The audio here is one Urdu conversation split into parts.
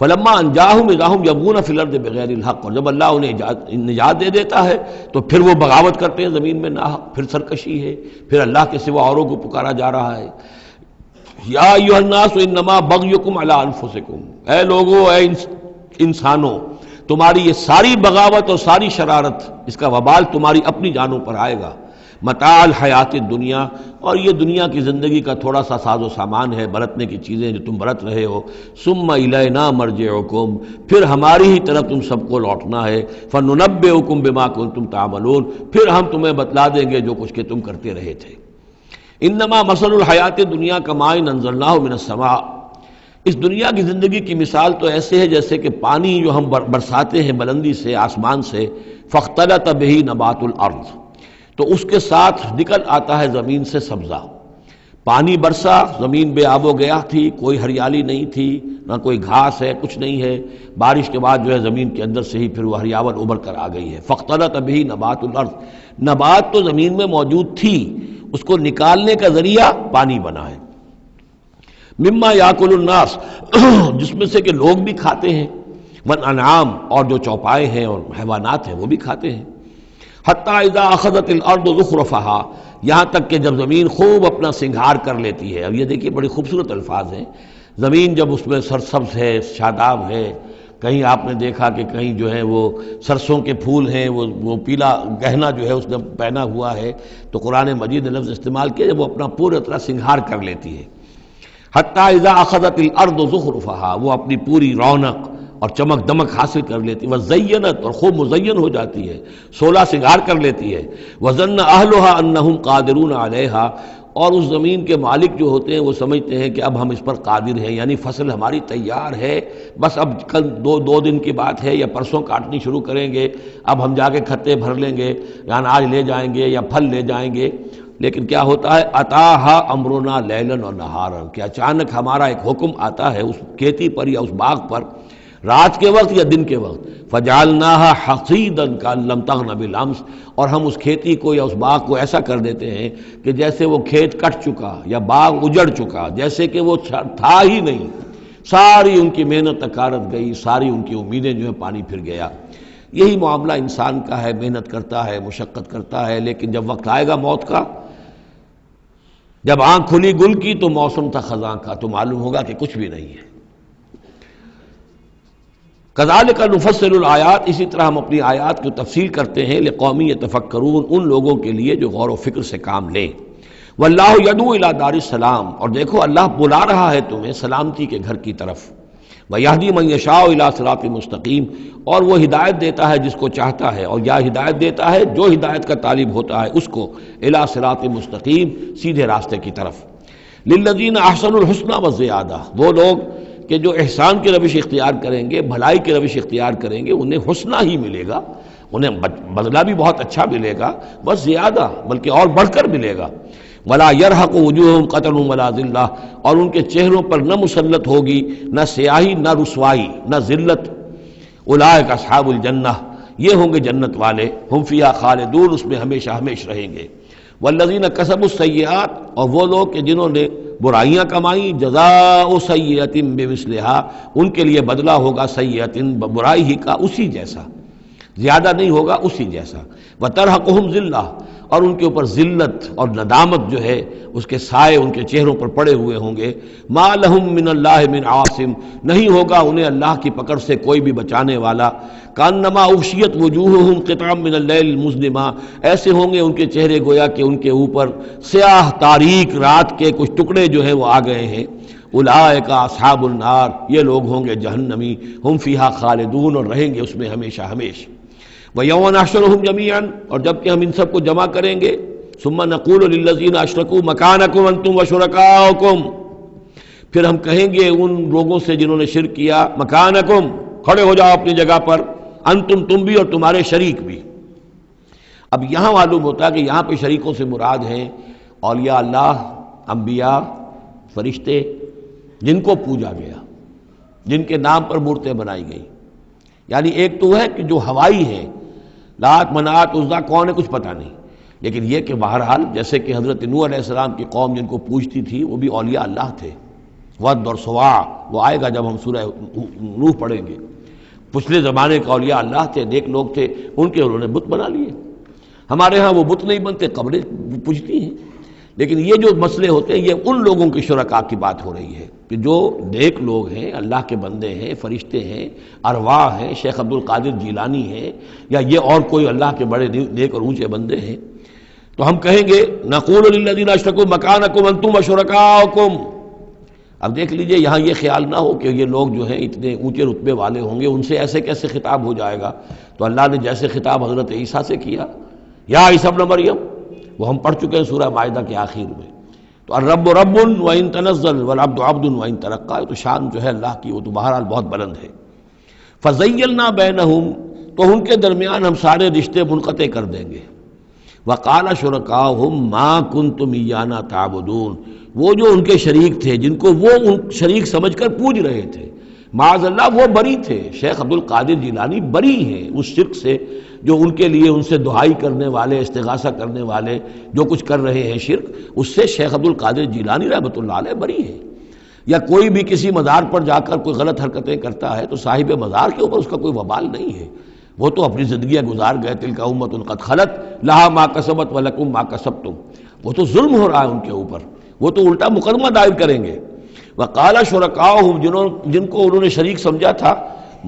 فلما انجاہم اذا ہم یبغون فی الارض بغیر الحق، اور جب اللہ انہیں نجات دے دیتا ہے تو پھر وہ بغاوت کرتے ہیں زمین میں ناحق، پھر سرکشی ہے، پھر اللہ کے سوا اوروں کو پکارا جا رہا ہے۔ یا ایھا الناس انما بغیکم علی انفسکم، اے لوگو، اے انسانوں، تمہاری یہ ساری بغاوت اور ساری شرارت، اس کا وبال تمہاری اپنی جانوں پر آئے گا۔ متاع الحیات الدنیا، اور یہ دنیا کی زندگی کا تھوڑا سا ساز و سامان ہے، برتنے کی چیزیں جو تم برت رہے ہو۔ ثم الینا مرجعکم، پھر ہماری ہی طرف تم سب کو لوٹنا ہے۔ فننبئکم بما کنتم تعملون، پھر ہم تمہیں بتلا دیں گے جو کچھ کہ تم کرتے رہے تھے۔ انما مثل الحیات الدنیا کماء انزلناہ من السماء، اس دنیا کی زندگی کی مثال تو ایسے ہے جیسے کہ پانی جو ہم برساتے ہیں بلندی سے آسمان سے، فاختلط بہ نبات الارض، تو اس کے ساتھ نکل آتا ہے زمین سے سبزہ۔ پانی برسا، زمین بے آب و گیا تھی، کوئی ہریالی نہیں تھی، نہ کوئی گھاس ہے، کچھ نہیں ہے۔ بارش کے بعد جو ہے زمین کے اندر سے ہی پھر وہ ہریاول ابھر کر آ گئی ہے۔ فاختلط بہ نبات الارض، نبات تو زمین میں موجود تھی، اس کو نکالنے کا ذریعہ پانی بنا ہے۔ مما یاکل الناس، جس میں سے کہ لوگ بھی کھاتے ہیں، والانعام، اور جو چوپائے ہیں اور حیوانات ہیں وہ بھی کھاتے ہیں۔ حتی اذا اخذت الارض زخرفہا، یہاں تک کہ جب زمین خوب اپنا سنگھار کر لیتی ہے۔ اب یہ دیکھیے بڑی خوبصورت الفاظ ہیں، زمین جب اس میں سرسبز ہے، شاداب ہے، کہیں آپ نے دیکھا کہ کہیں جو ہے وہ سرسوں کے پھول ہیں، وہ پیلا گہنا جو ہے اس نے پہنا ہوا ہے، تو قرآن مجید نے لفظ استعمال کیا جب وہ اپنا پورے طرح سنگھار کر لیتی ہے۔ حتی اذا اخذت الارض زخرفہا، وہ اپنی پوری رونق اور چمک دمک حاصل کر لیتی، وزینت، اور خوب مزین ہو جاتی ہے، سولہ سنگھار کر لیتی ہے۔ وظن اہلھا انہم قادرون علیہا، اور اس زمین کے مالک جو ہوتے ہیں وہ سمجھتے ہیں کہ اب ہم اس پر قادر ہیں، یعنی فصل ہماری تیار ہے، بس اب کل دو دن کی بات ہے یا پرسوں کاٹنی شروع کریں گے، اب ہم جا کے کھتے بھر لیں گے، یا اناج لے جائیں گے یا پھل لے جائیں گے۔ لیکن کیا ہوتا ہے، اتاہا امرنا لیلا و نہارا، کہ اچانک ہمارا ایک حکم آتا ہے اس کھیتی پر یا اس باغ پر، رات کے وقت یا دن کے وقت، فجعلناها حصیدا کأن لم تغن بالامس، اور ہم اس کھیتی کو یا اس باغ کو ایسا کر دیتے ہیں کہ جیسے وہ کھیت کٹ چکا یا باغ اجڑ چکا، جیسے کہ وہ تھا ہی نہیں، ساری ان کی محنت تکارت گئی، ساری ان کی امیدیں جو ہے پانی پھر گیا۔ یہی معاملہ انسان کا ہے، محنت کرتا ہے، مشقت کرتا ہے، لیکن جب وقت آئے گا موت کا، جب آنکھ کھلی گل کی تو موسم تھا خزاں کا، تو معلوم ہوگا کہ کچھ بھی نہیں ہے۔ کذالک نفصل الآیات، اسی طرح ہم اپنی آیات کی تفصیل کرتے ہیں، لقوم یتفکرون، ان لوگوں کے لیے جو غور و فکر سے کام لیں۔ واللہ یدعو الی دار السلام، اور دیکھو اللہ بلا رہا ہے تمہیں سلامتی کے گھر کی طرف۔ ویہدی من یشاء الی صراط مستقیم، اور وہ ہدایت دیتا ہے جس کو چاہتا ہے، اور یا ہدایت دیتا ہے جو ہدایت کا طالب ہوتا ہے اس کو، الی صراط مستقیم، سیدھے راستے کی طرف۔ للذین احسنوا الحسنی وزیادہ، وہ لوگ کہ جو احسان کی روش اختیار کریں گے، بھلائی کی روش اختیار کریں گے، انہیں حسنہ ہی ملے گا، انہیں بدلہ بھی بہت اچھا ملے گا، بس زیادہ بلکہ اور بڑھ کر ملے گا۔ ولا يرهق وجوههم قتر ولا ذلہ، اور ان کے چہروں پر نہ مسلط ہوگی نہ سیاہی نہ رسوائی نہ ذلت۔ اولئک اصحاب الجنہ، یہ ہوں گے جنت والے، ہم فیہا خالدون، اس میں ہمیشہ ہمیشہ رہیں گے۔ والذین کسبوا السیئات، اور وہ لوگ کہ جنہوں نے برائیاں کمائیں، جزاء سیئۃ بمثلھا، ان کے لیے بدلہ ہوگا سیئۃ، برائی ہی کا اسی جیسا، زیادہ نہیں ہوگا، اسی جیسا۔ وترہقہم ذلہ، اور ان کے اوپر ذلت اور ندامت جو ہے اس کے سائے ان کے چہروں پر پڑے ہوئے ہوں گے۔ ما لہم من اللہ من عاصم، نہیں ہوگا انہیں اللہ کی پکڑ سے کوئی بھی بچانے والا۔ کانما اغشیت وجوہہم قطعا من اللیل المظلم، ایسے ہوں گے ان کے چہرے گویا کہ ان کے اوپر سیاہ تاریک رات کے کچھ ٹکڑے جو ہیں وہ آ گئے ہیں۔ اولئک اصحاب النار، یہ لوگ ہوں گے جہنمی، ہم فیہا خالدون، اور رہیں گے اس میں ہمیشہ ہمیشہ۔ وَيَوْمَ نَحْشُرُهُمْ جَمِيعًا، اور جب کہ ہم ان سب کو جمع کریں گے، ثُمَّ نَقُولُ لِلَّذِينَ أَشْرَكُوا مَكَانَكُمْ أَنْتُمْ وَشُرَكَاؤُكُمْ، پھر ہم کہیں گے ان لوگوں سے جنہوں نے شرک کیا، مکانکم، کھڑے ہو جاؤ اپنی جگہ پر، انتم، تم بھی اور تمہارے شریک بھی۔ اب یہاں معلوم ہوتا ہے کہ یہاں پہ شریکوں سے مراد ہیں اولیاء اللہ، انبیاء، فرشتے، جن کو پوجا گیا، جن کے نام پر مورتیں بنائی گئی۔ یعنی ایک تو ہے کہ جو ہوائی ہیں، لات، منات، عزا کون ہے کچھ پتہ نہیں، لیکن یہ کہ بہرحال جیسے کہ حضرت نوح علیہ السلام کی قوم جن کو پوجتی تھی وہ بھی اولیاء اللہ تھے، ود اور سوا، وہ آئے گا جب ہم سورہ نوح پڑھیں گے۔ پچھلے زمانے کا اولیاء اللہ تھے، نیک لوگ تھے، ان کے انہوں نے بت بنا لیے۔ ہمارے ہاں وہ بت نہیں بنتے، قبریں پوجتی ہیں۔ لیکن یہ جو مسئلے ہوتے ہیں، یہ ان لوگوں کے شرکاء کی بات ہو رہی ہے کہ جو نیک لوگ ہیں، اللہ کے بندے ہیں، فرشتے ہیں، ارواح ہیں، شیخ عبد القادر جیلانی ہیں، یا یہ اور کوئی اللہ کے بڑے نیک اور اونچے بندے ہیں، تو ہم کہیں گے نقول للذین اشرکوا مکانکم انتم وشرکاؤکم۔ اب دیکھ لیجئے یہاں یہ خیال نہ ہو کہ یہ لوگ جو ہیں اتنے اونچے رتبے والے ہوں گے، ان سے ایسے کیسے خطاب ہو جائے گا؟ تو اللہ نے جیسے خطاب حضرت عیسیٰ سے کیا، یا عیسیٰ ابن مریم، وہ ہم پڑھ چکے ہیں سورہ مائدہ کے آخر میں۔ تو الرب رب وان تنزل والعبد عبد وان ترقى، تو شان جو ہے اللہ کی وہ تو بہرحال بہت بلند ہے۔ فزیلنا بینہم، تو ان کے درمیان ہم سارے رشتے منقطع کر دیں گے۔ وقال شرکاؤہم ما کنتم ایانا تعبدون، وہ جو ان کے شریک تھے، جن کو وہ ان شریک سمجھ کر پوج رہے تھے، معاذ اللہ وہ بری تھے۔ شیخ عبد القادر جیلانی بری ہیں اس شرک سے جو ان کے لیے ان سے دعائی کرنے والے، استغاثہ کرنے والے جو کچھ کر رہے ہیں شرک، اس سے شیخ عبد القادر جیلانی رحمۃ اللہ علیہ بری ہیں۔ یا کوئی بھی کسی مزار پر جا کر کوئی غلط حرکتیں کرتا ہے تو صاحب مزار کے اوپر اس کا کوئی وبال نہیں ہے، وہ تو اپنی زندگیاں گزار گئے۔ تلک امۃ قد خلت لہا ما کسبت ولکم ما کسبتم، وہ تو ظلم ہو رہا ہے ان کے اوپر، وہ تو الٹا مقدمہ دائر کریں گے۔ وقال شرکاؤہم، جن کو انہوں نے شریک سمجھا تھا،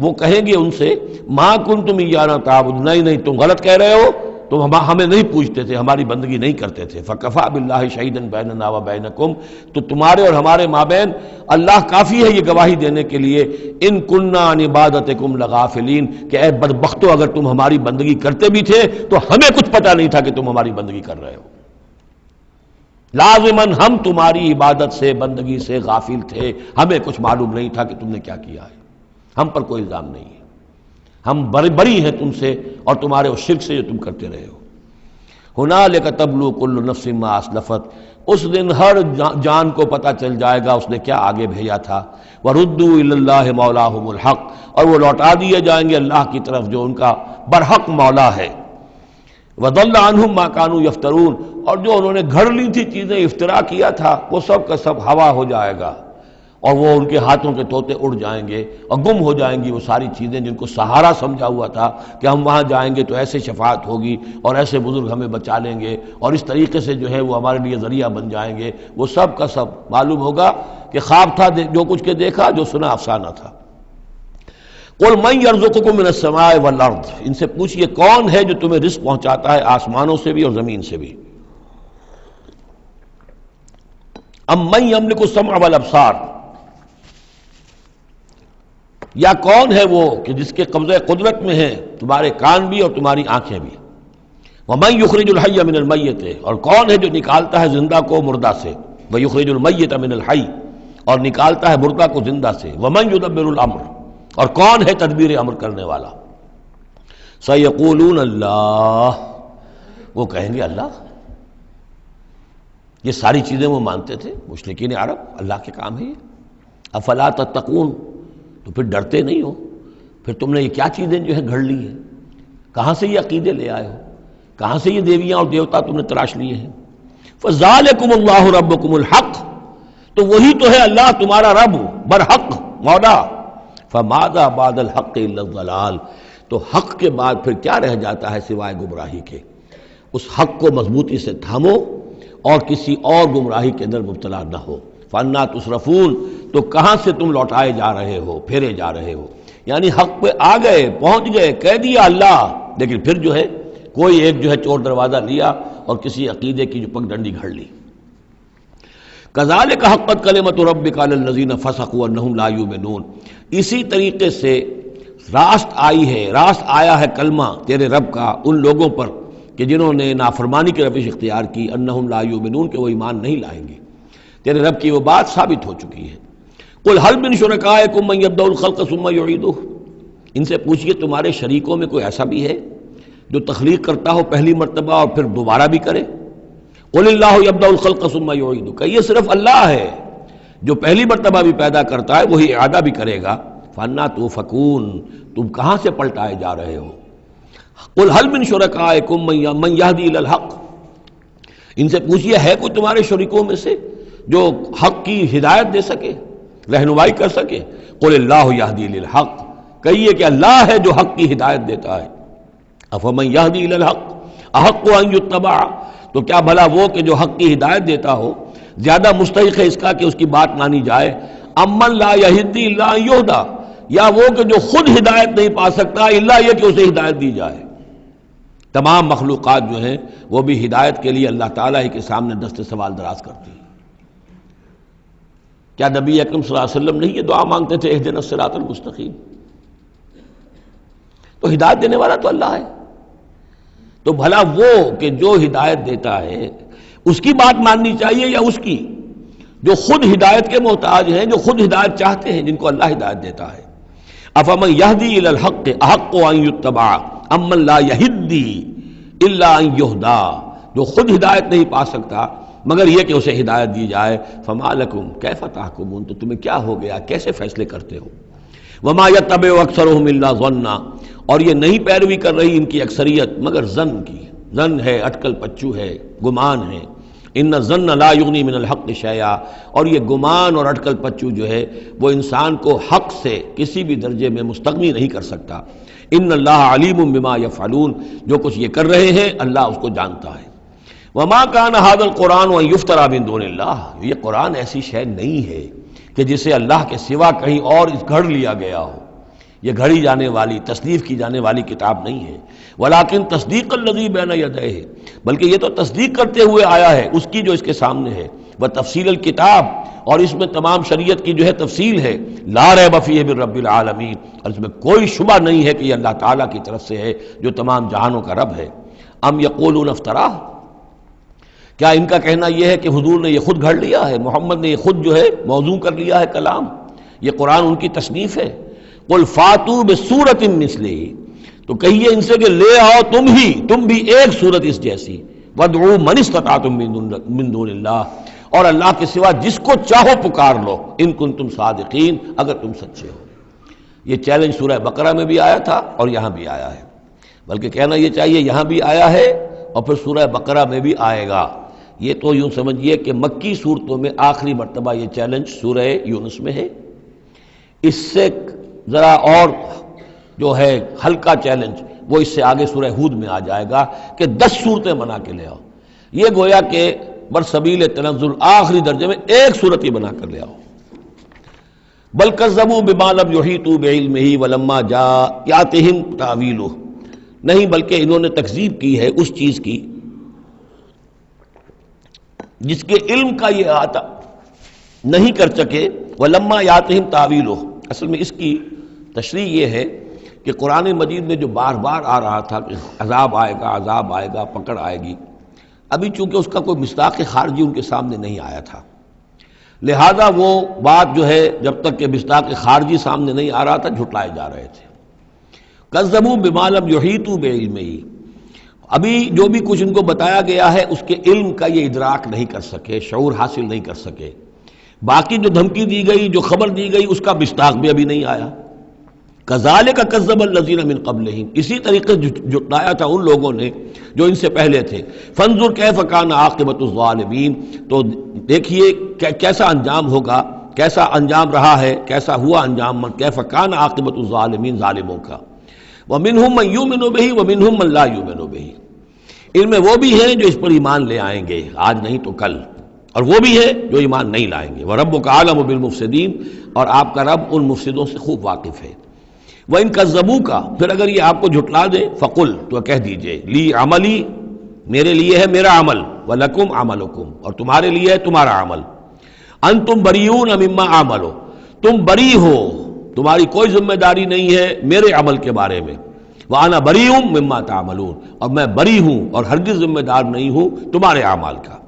وہ کہیں گے ان سے ما کنتم ایانا تعبدون، نہیں تم غلط کہہ رہے ہو، تم ہمیں نہیں پوچھتے تھے، ہماری بندگی نہیں کرتے تھے۔ فکفیٰ باللہ شہیدا بیننا وبینکم، تو تمہارے اور ہمارے مابین اللہ کافی ہے یہ گواہی دینے کے لیے، ان کننا عن عبادتکم لغافلین، کہ اے بدبختو اگر تم ہماری بندگی کرتے بھی تھے تو ہمیں کچھ پتہ نہیں تھا کہ تم ہماری بندگی کر رہے ہو۔ لازماً ہم تمہاری عبادت سے، بندگی سے غافل تھے، ہمیں کچھ معلوم نہیں تھا کہ تم نے کیا کیا ہے، ہم پر کوئی الزام نہیں ہے، ہم بری ہیں تم سے اور تمہارے اس شرک سے جو تم کرتے رہے ہو۔ ہنالک تبلو کل نفس ما اسلفت، اس دن ہر جان کو پتہ چل جائے گا اس نے کیا آگے بھیجا تھا۔ وردوا الی اللہ مولاہم الحق، اور وہ لوٹا دیے جائیں گے اللہ کی طرف جو ان کا برحق مولا ہے۔ وضل عنہم ما کانوا یفترون، اور جو انہوں نے گھڑ لی تھی چیزیں، افترا کیا تھا، وہ سب کا سب ہوا ہو جائے گا، اور وہ ان کے ہاتھوں کے طوطے اڑ جائیں گے اور گم ہو جائیں گی وہ ساری چیزیں جن کو سہارا سمجھا ہوا تھا کہ ہم وہاں جائیں گے تو ایسے شفاعت ہوگی اور ایسے بزرگ ہمیں بچا لیں گے اور اس طریقے سے جو ہے وہ ہمارے لیے ذریعہ بن جائیں گے، وہ سب کا سب معلوم ہوگا کہ خواب تھا، جو کچھ کے دیکھا، جو سنا افسانہ تھا۔ قل من یرزقکم من السماء والارض، ان سے پوچھئے کون ہے جو تمہیں رزق پہنچاتا ہے آسمانوں سے بھی اور زمین سے بھی۔ ام من یملک السمع والابصار، یا کون ہے وہ کہ جس کے قبضہ قدرت میں ہے تمہارے کان بھی اور تمہاری آنکھیں بھی۔ ومن یخرج الحی من المیت، اور کون ہے جو نکالتا ہے زندہ کو مردہ سے۔ ویخرج المیت من الحی، اور نکالتا ہے مردہ کو زندہ سے۔ ومن یدبر الامر، اور کون ہے تدبیر امر کرنے والا۔ سیقولون اللہ، وہ کہیں گے اللہ۔ یہ ساری چیزیں وہ مانتے تھے مشرکین عرب، اللہ کے کام ہے یہ۔ افلا تتقون، تو پھر ڈرتے نہیں ہو؟ پھر تم نے یہ کیا چیزیں جو ہے گھڑ لی ہیں؟ کہاں سے یہ عقیدے لے آئے ہو؟ کہاں سے یہ دیویاں اور دیوتا تم نے تراش لیے ہیں؟ فذالکم اللہ ربکم الحق، تو وہی تو ہے اللہ تمہارا رب برحق مولا۔ فماذا بعد الحق الا الضلال، تو حق کے بعد پھر کیا رہ جاتا ہے سوائے گمراہی کے۔ اس حق کو مضبوطی سے تھامو اور کسی اور گمراہی کے اندر مبتلا نہ ہو۔ فانا تصرفون، تو کہاں سے تم لوٹائے جا رہے ہو، پھیرے جا رہے ہو؟ یعنی حق پہ آ گئے، پہنچ گئے، کہہ دیا اللہ، لیکن پھر جو ہے کوئی ایک جو ہے چور دروازہ لیا اور کسی عقیدے کی جو پگ ڈنڈی گھڑ لی۔ کذالک حقت کلمۃ ربک علی الذین فسقوا انہم لا یؤمنون، اسی طریقے سے راست آئی ہے، راست آیا ہے کلمہ تیرے رب کا ان لوگوں پر کہ جنہوں نے نافرمانی کی روش اختیار کی، انہم لا یؤمنون، کہ وہ ایمان نہیں لائیں گے۔ تیرے رب کی وہ بات ثابت ہو چکی ہے۔ قل هل من شرکائکم من یبدأ الخلق ثم یعیدہ، ان سے پوچھئے تمہارے شریکوں میں کوئی ایسا بھی ہے جو تخلیق کرتا ہو پہلی مرتبہ اور پھر دوبارہ بھی کرے؟ قل اللہ یبدأ الخلق ثم یعیدہ، کہ یہ صرف اللہ ہے جو پہلی مرتبہ بھی پیدا کرتا ہے وہی اعادہ بھی کرے گا۔ فانا توفکون، تم کہاں سے پلٹائے جا رہے ہو؟ قل هل من شرکائکم من یہدی الی الحق، ان سے پوچھئے ہے کوئی تمہارے شریکوں میں سے جو حق کی ہدایت دے سکے؟ رہنمائی کر سکے؟ قل اللہ یہدی للحق، کہیے کہ اللہ ہے جو حق کی ہدایت دیتا ہے۔ افمن یہدی الی الحق احق ان یتبع، تو کیا بھلا وہ کہ جو حق کی ہدایت دیتا ہو زیادہ مستحق ہے اس کا کہ اس کی بات مانی جائے؟ امن لا یہدی الا ان یہدی، یا وہ کہ جو خود ہدایت نہیں پا سکتا الا یہ کہ اسے ہدایت دی جائے۔ تمام مخلوقات جو ہیں وہ بھی ہدایت کے لیے اللہ تعالیٰ ہی کے سامنے دست سوال دراز کرتی ہیں۔ کیا نبی اکرم صلی اللہ علیہ وسلم نہیں یہ دعا مانگتے تھے اہدنا الصراط المستقیم؟ تو ہدایت دینے والا تو اللہ ہے، تو بھلا وہ کہ جو ہدایت دیتا ہے اس کی بات ماننی چاہیے یا اس کی جو خود ہدایت کے محتاج ہیں، جو خود ہدایت چاہتے ہیں، جن کو اللہ ہدایت دیتا ہے؟ افمن یہدی الی الحق احق ان یتبع امن لا یہدی الا ان یہدی، جو خود ہدایت نہیں پا سکتا مگر یہ کہ اسے ہدایت دی جائے۔ فما لکم کیف تحکمون، تو تمہیں کیا ہو گیا، کیسے فیصلے کرتے ہو؟ وما یتبع اکثرهم الا ظنا، اور یہ نہیں پیروی کر رہی ان کی اکثریت مگر ظن کی، ظن ہے، اٹکل پچو ہے، گمان ہے۔ ان الظن لا یغنی من الحق شیئا، اور یہ گمان اور اٹکل پچو جو ہے وہ انسان کو حق سے کسی بھی درجے میں مستغنی نہیں کر سکتا۔ ان اللہ علیم بما یفعلون، جو کچھ یہ کر رہے ہیں اللہ اس کو جانتا ہے۔ وما کان ھذا القرآن ان یفتری من دون اللہ، یہ قرآن ایسی شے نہیں ہے کہ جسے اللہ کے سوا کہیں اور گھڑ لیا گیا ہو، یہ گھڑی جانے والی، تصنیف کی جانے والی کتاب نہیں ہے۔ ولیکن تصدیق الذی بین یدیہ، بلکہ یہ تو تصدیق کرتے ہوئے آیا ہے اس کی جو اس کے سامنے ہے، وہ تفصیل الکتاب، اور اس میں تمام شریعت کی جو ہے تفصیل ہے۔ لا ریب فیہ من رب العالمین، اور اس میں کوئی شبہ نہیں ہے کہ یہ اللہ تعالیٰ کی طرف سے ہے جو تمام جہانوں کا رب ہے۔ ام یقولون افترا، کیا ان کا کہنا یہ ہے کہ حضور نے یہ خود گھڑ لیا ہے، محمد نے یہ خود جو ہے موضوع کر لیا ہے کلام، یہ قرآن ان کی تصنیف ہے؟ قل فاتوا بسورۃ مثلہ، تو کہیے ان سے کہ لے آؤ تم بھی ایک صورت اس جیسی، وادعوا من استطعتم من دون اللہ، اور اللہ کے سوا جس کو چاہو پکار لو، ان کنتم صادقین، اگر تم سچے ہو۔ یہ چیلنج سورہ بقرہ میں بھی آیا تھا اور یہاں بھی آیا ہے، بلکہ کہنا یہ چاہیے یہاں بھی آیا ہے اور پھر سورہ بقرہ میں بھی آئے گا۔ یہ تو یوں سمجھیے کہ مکی صورتوں میں آخری مرتبہ یہ چیلنج سورہ یونس میں ہے، اس سے ذرا اور جو ہے ہلکا چیلنج وہ اس سے آگے سورہ ہود میں آ جائے گا کہ 10 صورتیں بنا کے لے آؤ۔ یہ گویا کہ برسبیل تنزل آخری درجے میں ایک صورت ہی بنا کر لے آؤ۔ بل کذبوا بما لم یحیطوا بعلمہ ولما جاءتہم تاویلہ، نہیں بلکہ انہوں نے تکذیب کی ہے اس چیز کی جس کے علم کا یہ احاطہ نہیں کر سکے۔ ولما یاتہم تاویلہ، اصل میں اس کی تشریح یہ ہے کہ قرآن مجید میں جو بار بار آ رہا تھا کہ عذاب آئے گا، پکڑ آئے گی، ابھی چونکہ اس کا کوئی مصداق خارجی ان کے سامنے نہیں آیا تھا، لہذا وہ بات جو ہے جب تک کہ مصداق خارجی سامنے نہیں آ رہا تھا جھٹلائے جا رہے تھے۔ کذبوا بما لم یحیطوا بعلمہ، ابھی جو بھی کچھ ان کو بتایا گیا ہے اس کے علم کا یہ ادراک نہیں کر سکے، شعور حاصل نہیں کر سکے۔ باقی جو دھمکی دی گئی، جو خبر دی گئی، اس کا مصداق بھی ابھی نہیں آیا۔ کذالک کذب الذین من قبلہم، اسی طریقے سے جھٹلایا تھا ان لوگوں نے جو ان سے پہلے تھے۔ فانظر کیف کان عاقبۃ الظالمین، تو دیکھیے کیسا انجام ہوگا، کیسا انجام رہا ہے، کیسا ہوا انجام، کیف کان عاقبۃ الظالمین، ظالموں کا۔ ومنہم من یؤمن بہ ومنہم من لا یؤمن بہ، ان میں وہ بھی ہیں جو اس پر ایمان لے آئیں گے آج نہیں تو کل، اور وہ بھی ہے جو ایمان نہیں لائیں گے۔ وَرَبُّكَ أَعْلَمُ بِالْمُفْسِدِينَ، اور آپ کا رب ان مفسدوں سے خوب واقف ہے۔ وَإِن كَذَّبُوكَ، پھر اگر یہ آپ کو جھٹلا دیں، فَقُلْ، تو کہہ دیجئے، لِي عَمَلِي، میرے لیے ہے میرا عمل، وَلَكُمْ عَمَلُكُمْ، اور تمہارے لیے ہے تمہارا عمل۔ أَنْتُمْ بَرِيئُونَ مِمَّا أَعْمَلُ، تم بری ہو، تمہاری کوئی ذمہ داری نہیں ہے میرے عمل کے بارے میں۔ وَأَنَا بَرِيءٌ مِّمَّا تَعْمَلُونَ، اور میں بری ہوں اور ہرگز ذمہ دار نہیں ہوں تمہارے اعمال کا۔